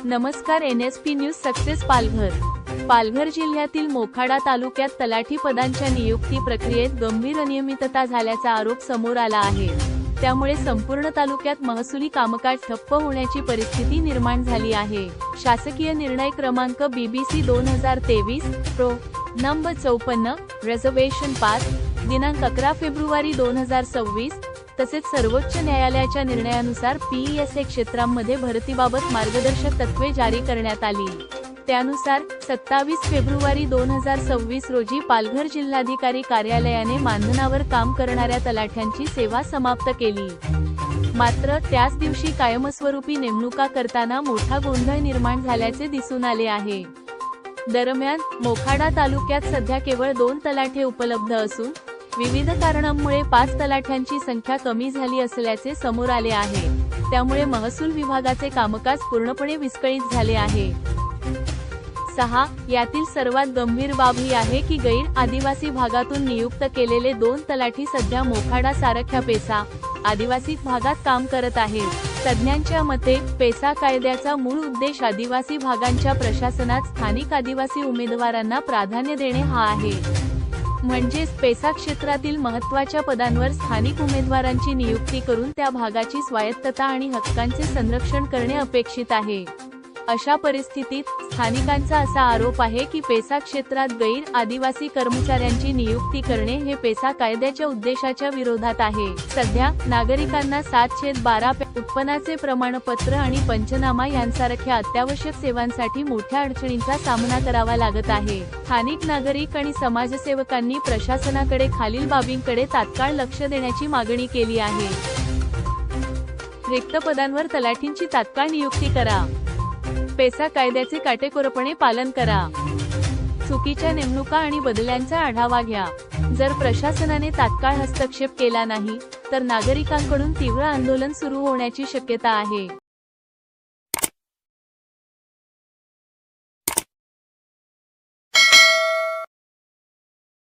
नमस्कार. NSP news success Palghar. Palghar जिल्ह्यातील मोखाडा तालुक्यात तलाठी पदांच्या नियुक्ती प्रक्रियेत गंभीर अनियमितता झाल्याचा आरोप समोर आला आहे. त्यामुळे संपूर्ण तालुक्यात महसुली कामकाज ठप्प होण्याची परिस्थिती निर्माण झाली आहे. शासकीय निर्णय क्रमांक BBC 2023 pro number 54 reservation pass दिनांक 11 फेब्रुवारी 2026 तसेच सर्वोच्च न्यायालयाच्या निर्णयानुसार PESA क्षेत्रांमध्ये भरतीबाबत मार्गदर्शक तत्त्वे जारी करण्यात आली. त्यानुसार 27 फेब्रुवारी 2026 रोजी पालघर जिल्हाधिकारी कार्यालयाने मानधनावर काम करणाऱ्या तलाठ्यांची सेवा समाप्त केली. मात्र त्याच दिवशी कायमस्वरूपी नेमणुका करताना मोठा गोंधळ निर्माण झाल्याचे दिसून आले आहे. दरम्यान मोखाडा तालुक्यात सध्या केवळ 2 तलाठी उपलब्ध असून विविध कारणांमुळे 5 तलाठ्यांची संख्या कमी झाली असल्याचे समोर आले आहे. त्यामुळे महसूल विभागाचे कामकाज पूर्णपणे विस्कळीत झाले आहे. 6. यातील सर्वात गंभीर बाब ही आहे की गैर आदिवासी भागातून नियुक्त केलेले 2 तलाठी सध्या मोखाडा सारख्या पेसा आदिवासी भागात काम करत आहेत. तज्ज्ञांच्या मते पेसा कायद्याचा मूळ उद्देश आदिवासी भागांच्या प्रशासनात स्थानिक आदिवासी उमेदवारांना प्राधान्य देणे हा आहे. म्हणजेच पेसा क्षेत्रातील महत्त्वाच्या पदांवर स्थानिक उमेदवारांची नियुक्ती करून त्या भागाची स्वायत्तता आणि हक्कांचे संरक्षण करणे अपेक्षित आहे. अशा परिस्थितीत स्थानिकांचा असा आरोप आहे की पेसा क्षेत्रात गैर आदिवासी कर्मचाऱ्यांची नियुक्ती करणे हे पेसा कायद्याच्या उद्देशाच्या विरोधात आहे. सध्या नागरिकांना 7/12 उत्पन्नाचे प्रमाणपत्र आणि पंचनामा यांसारख्या अत्यावश्यक सेवांसाठी मोठ्या अडचणींचा सामना करावा लागत आहे. स्थानिक नागरिक आणि समाजसेवकांनी प्रशासनाकडे खालील बाबींकडे तात्काळ लक्ष देण्याची मागणी केली आहे. रिक्त पदांवर तलाठींची तात्काळ नियुक्ती करा. पेसा कायद्याचे काटेकोरपणे पालन करा. चुकीच्या नेमणुका आणि बदल्यांचा आढावा घ्या. जर प्रशासनाने तात्काळ हस्तक्षेप केला नाही तर नागरिकांकडून तीव्र आंदोलन सुरू होण्याची शक्यता आहे.